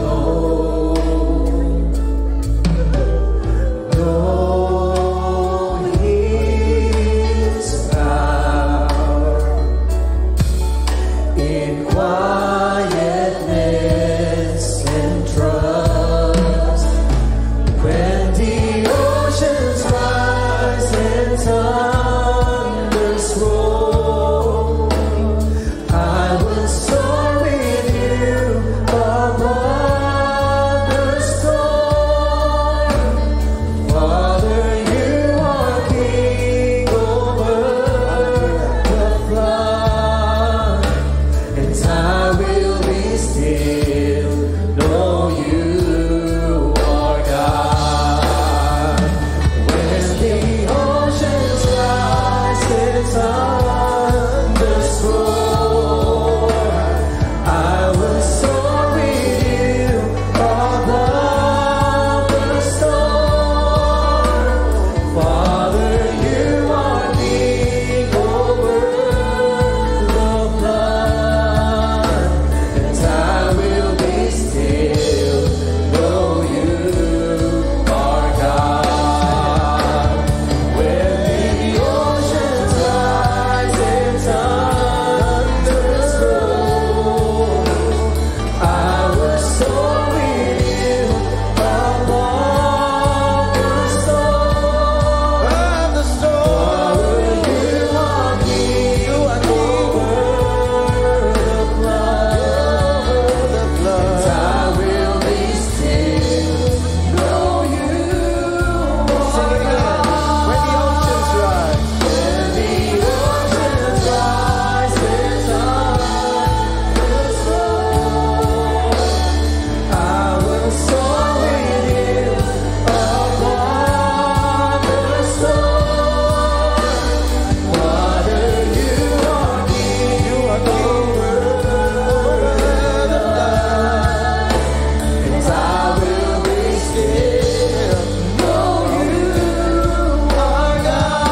Know His power in quietness and trust. When the oceans rise and thunders roar, I will soar with you above the storm. Father, you are king over the flood, and I will be still, know you are God. When the oceans rise and thunders roar, I will soar with you above the storm. Father, you are king over the flood, and I will be still, know you are God. When the oceans rise and thunders roar, I will soar with you above the storm. Father, you are king over the flood, and I will be still, know you Sing it again. When the oceans rise. when the oceans rise and thunders roar, I will soar with you above the storm. Father, you are king over the flood, and I will be still, know you are God.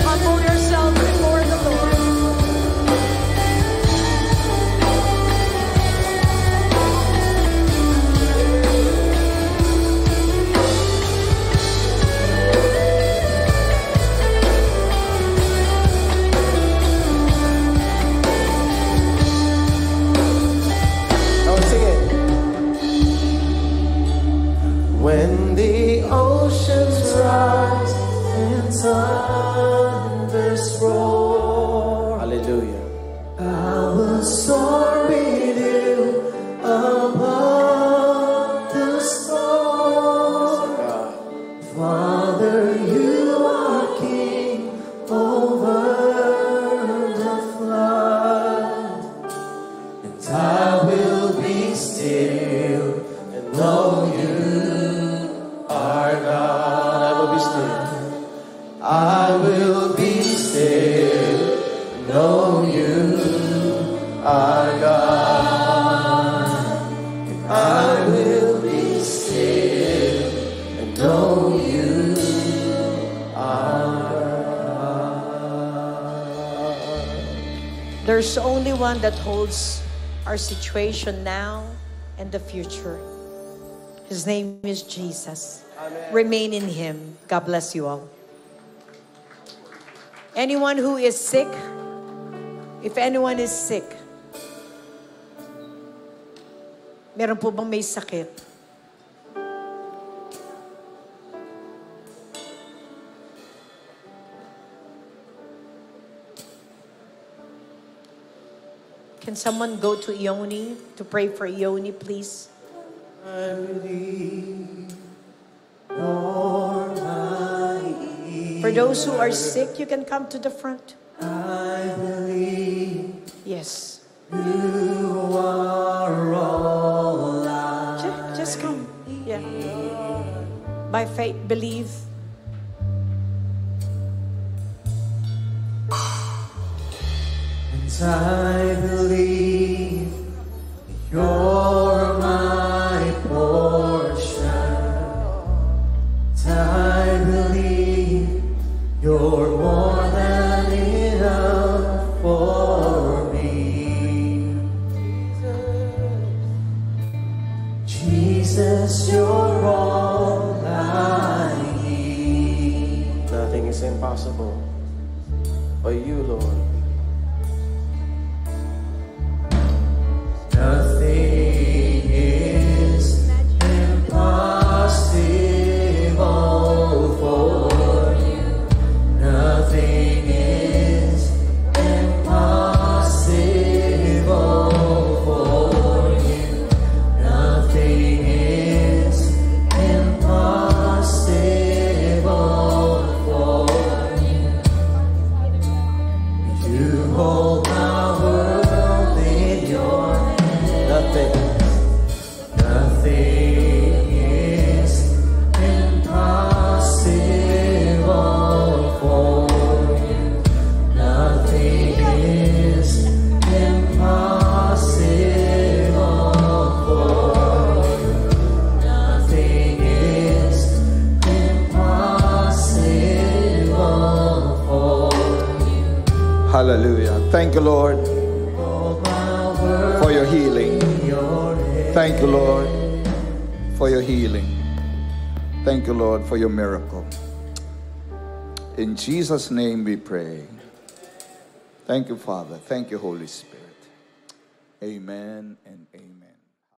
Humble yourself before the Lord. Now sing it. When the oceans rise and thunders roar, Hallelujah. I will soar with you above the storm. God. Father, you are king over the flood, and I will be still and know you are God. I will be still. I will be still. There's only one that holds our situation now and the future. His name is Jesus. Amen. Remain in Him. God bless you all. Anyone who is sick, if anyone is sick, meron po bang may sakit? Can someone go to Ioni to pray for Ioni, please? I believe you're my For those who are sick, you can come to the front. I believe Yes. you are all I Just come. Yeah. By faith, believe. And I believe you're my portion. I believe you're more than enough for me. Jesus, you're all I need. Nothing is impossible for you, Lord. Nothing is impossible for you. Nothing is impossible for you. Nothing is impossible for you. You hold my world in your nothing is impossible for you. Nothing is impossible for you. Nothing is impossible for you. Hallelujah. Thank you, Lord, for your healing. Thank you, Lord, for your healing. Thank you, Lord, for your miracle. In Jesus' name we pray. Thank you, Father. Thank you, Holy Spirit. Amen and amen.